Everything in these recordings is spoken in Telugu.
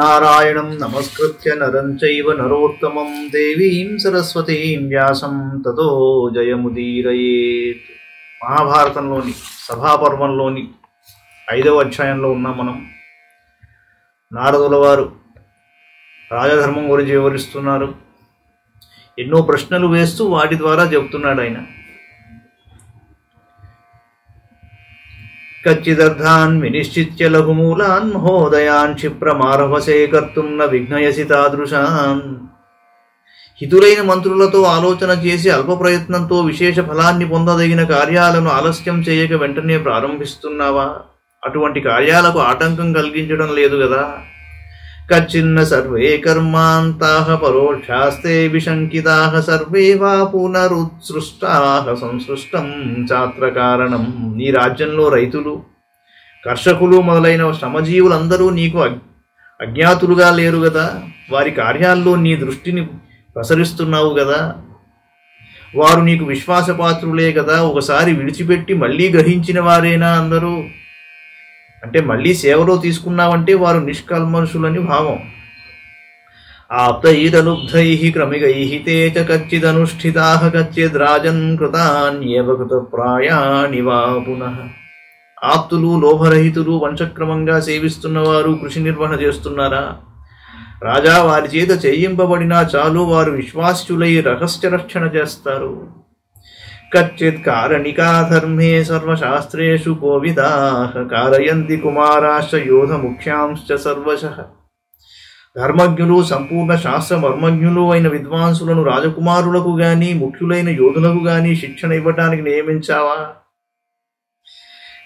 నారాయణం నమస్కృత్య నరం చైవ నరోత్తమం దేవీం సరస్వతీం వ్యాసం తతో జయముదీరయేత్. మహాభారతంలోని సభాపర్వంలోని 5వ అధ్యాయంలో ఉన్నాం మనం. నారదుల వారు రాజధర్మం గురించి వివరిస్తున్నారు. ఎన్నో ప్రశ్నలు వేస్తూ వాటి ద్వారా చెబుతున్నాడు ఆయన. కచ్చిదర్థాన్ వినిశ్చిత్య లఘుమూలాన్ మహోదయాన్ క్షిప్రమారభసే కర్తుం న విఘ్నయసి తాదృశాన్. హితులైన మంత్రులతో ఆలోచన చేసి అల్ప ప్రయత్నంతో విశేష ఫలాన్ని పొందదగిన కార్యాలను ఆలస్యం చేయక వెంటనే ప్రారంభిస్తున్నావా? అటువంటి కార్యాలకు ఆటంకం కలిగించడం లేదు కదా. కచ్చిన్న సర్వే కర్మాంతాః పరోక్షాస్తే విశంకితాః సర్వే వా పునరుత్సృష్టాః సంసృష్టం చాత్ర కారణం. నీ రాజ్యంలో రైతులు, కర్షకులు మొదలైన శ్రమజీవులందరూ నీకు అజ్ఞాతులుగా లేరు కదా. వారి కార్యాల్లో నీ దృష్టిని ప్రసరిస్తున్నావు కదా. వారు నీకు విశ్వాసపాత్రులే కదా. ఒకసారి విడిచిపెట్టి మళ్ళీ గ్రహించిన వారేనా అందరూ? అంటే మళ్ళీ సేవలో తీసుకున్నావంటే వారు నిష్కల్మషులని భావం. ఆప్తైరలుబ్ధైః క్రమికైః తే చ కచ్చిదనుష్ఠితాః కచ్చిద్రాజన్ కృతాన్యేవ కృతప్రాయాణి వా పునః. ఆప్తులు, లోభరహితులు, వంశక్రమంగా సేవిస్తున్నవారు కృషి నిర్వహణ చేస్తున్నారా? రాజా, వారి చేత చేయింపబడినా చాలు, వారు విశ్వాస్యులై రహస్యరక్షణ చేస్తారు. కచ్చిత్ కారణికా ధర్మే సర్వశాస్త్రేషు కోవిదాః కారయంతి కుమారాశ్చ యోధ ముఖ్యాంశ్చ సర్వశః. ధర్మజ్ఞులు, సంపూర్ణ శాస్త్ర మర్మజ్ఞులు అయిన విద్వాంసులను రాజకుమారులకు గాని ముఖ్యులైన యోధులకు గాని శిక్షణ ఇవ్వటానికి నియమించావా?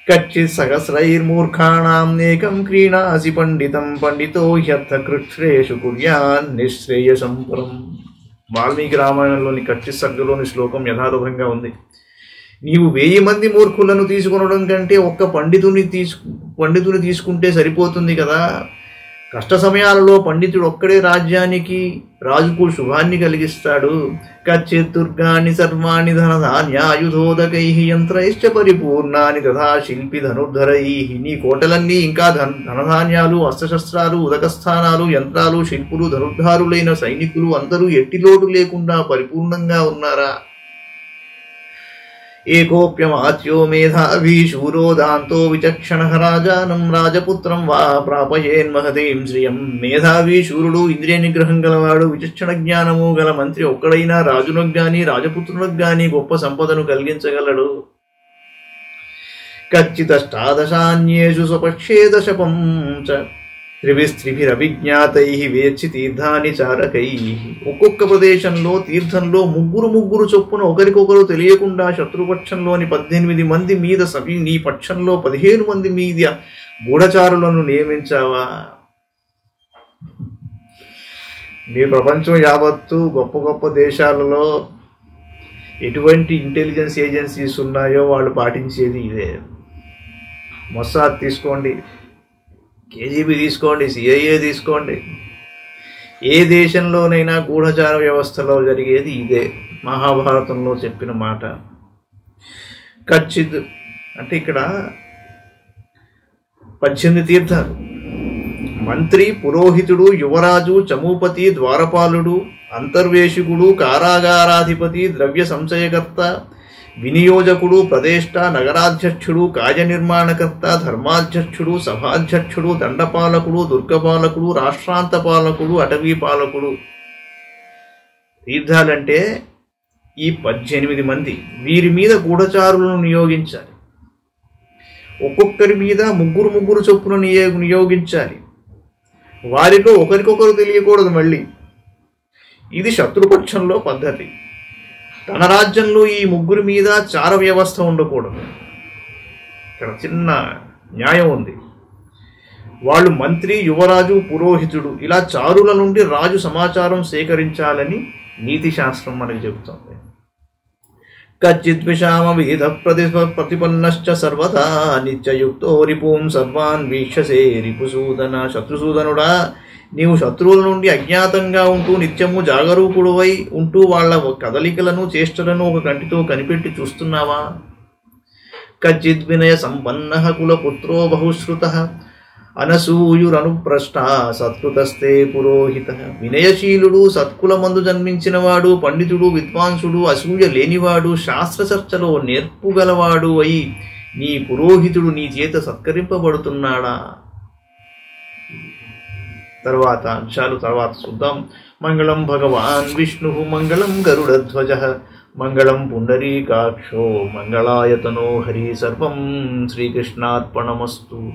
కచ్చిత్ సహస్రైర్మూర్ఖాణాం నేకం క్రీణాసి పండితం పండితో హ్యర్థకృచ్ఛ్రేషు కుర్యాన్ నిశ్రేయసం పరం. వాల్మీకి రామాయణంలోని కచ్చిత్ సర్గలోని శ్లోకం యథాతథంగా ఉంది. నీవు 1000 మంది మూర్ఖులను తీసుకొనడం కంటే ఒక్క పండితుని తీసుకుంటే సరిపోతుంది కదా. కష్ట సమయాలలో పండితుడు ఒక్కడే రాజుకు శుభాన్ని కలిగిస్తాడు. కచ్చిత్ దుర్గాని సర్వాణి ధనధాన్యాయుధోదకైః యంత్రైశ్చ పరిపూర్ణాని తథా శిల్పి ధనుర్ధరైః. నీ కోటలన్నీ ఇంకా ధనధాన్యాలు, అస్త్రశస్త్రాలు, ఉదకస్థానాలు, యంత్రాలు, శిల్పులు, ధనుర్ధారులైన సైనికులు అందరూ ఎట్టిలోటు లేకుండా పరిపూర్ణంగా ఉన్నారా? ఏకోప్యమాత్యో మేధావీ శూరో దాంతో విచక్షణః రాజానం రాజపుత్రం వా ప్రాపయేన్మహతీం శ్రియం. మేధావి, శూరుడు, ఇంద్రియ నిగ్రహం గలవాడు, విచక్షణ జ్ఞానము గల మంత్రి ఒక్కడైనా రాజునకు గాని రాజపుత్రులకు గాని గొప్ప సంపదను కలిగించగలడు. కచ్చిదష్టాదశాన్యేషు స్వపక్షే దశపం చ త్రిభిస్త్రిభిరభిజ్ఞాతైః వేచ్చి తీర్థాని చారకైః. ఒక్కొక్క ప్రదేశంలో తీర్థంలో ముగ్గురు చొప్పున ఒకరికొకరు తెలియకుండా శత్రుపక్షంలోని 18 మంది మీద నీ పక్షంలో 15 మంది మీద గూఢచారులను నియమించావా? మీ ప్రపంచం యావత్తు గొప్ప గొప్ప దేశాలలో ఎటువంటి ఇంటెలిజెన్స్ ఏజెన్సీస్ ఉన్నాయో వాళ్ళు పాటించేది ఇదే. మొస్సాద్ తీసుకోండి, కేజీబీ తీసుకోండి, సిఐఏ తీసుకోండి, ఏ దేశంలోనైనా గూఢచార వ్యవస్థలో జరిగేది ఇదే. మహాభారతంలో చెప్పిన మాట. కచ్చిత్ అంటే ఇక్కడ 18 తీర్థాలు. మంత్రి, పురోహితుడు, యువరాజు, చమూపతి, ద్వారపాలుడు, అంతర్వేషికుడు, కారాగారాధిపతి, ద్రవ్య సంచయకర్త, వినియోజకుడు, ప్రదేష్ట, నగరాధ్యక్షుడు, కార్యనిర్మాణకర్త, ధర్మాధ్యక్షుడు, సభాధ్యక్షుడు, దండపాలకుడు, దుర్గపాలకుడు, రాష్ట్రాంత పాలకుడు, అటవీ పాలకుడు. తీర్థాలంటే ఈ 18 మంది. వీరి మీద గూఢచారులను నియోగించాలి. ఒక్కొక్కరి మీద ముగ్గురు చొప్పున నియోగించాలి. వారిలో ఒకరికొకరు తెలియకూడదు. మళ్ళీ ఇది శత్రుపక్షంలో పద్ధతి. తన రాజ్యంలో ఈ ముగ్గురి మీద చార వ్యవస్థ ఉండకూడదు. ఇక్కడ చిన్న న్యాయం ఉంది. వాళ్ళు మంత్రి, యువరాజు, పురోహితుడు ఇలా చారుల నుండి రాజు సమాచారం సేకరించాలని నీతి శాస్త్రం మనకి చెబుతుంది. కచ్చిద్విషామ విధ ప్రతిపన్నశ్చ సర్వదా నిత్యయుక్తో రిపుం సర్వాన్ వీక్షసే రిపుసూదన. శత్రుసూదనుడా, నీవు శత్రువుల నుండి అజ్ఞాతంగా ఉంటూ నిత్యము జాగరూకుడువై ఉంటూ వాళ్ళ కదలికలను, చేష్టలను ఒక కంటితో కనిపెట్టి చూస్తున్నావా? కచ్చిద్ వినయ సంపన్నః కులపుత్రో బహుశ్రుతః అనసూయురనుప్రష్ట సత్కృతస్తే పురోహిత. వినయశీలుడు, సత్కులమందు జన్మించినవాడు, పండితుడు, విద్వాంసుడు, అసూయ లేనివాడు, శాస్త్రచర్చలో నేర్పుగలవాడు అయి నీ పురోహితుడు నీ చేత సత్కరింపబడుతున్నాడా? తర్వాత అంశాలు తర్వాత చూద్దాం. మంగళం భగవాన్ విష్ణు, మంగళం గరుడధ్వజ, మంగళం పుండరీకాక్షో, మంగళాయతనో హరి. సర్వం శ్రీకృష్ణార్పణమస్తు.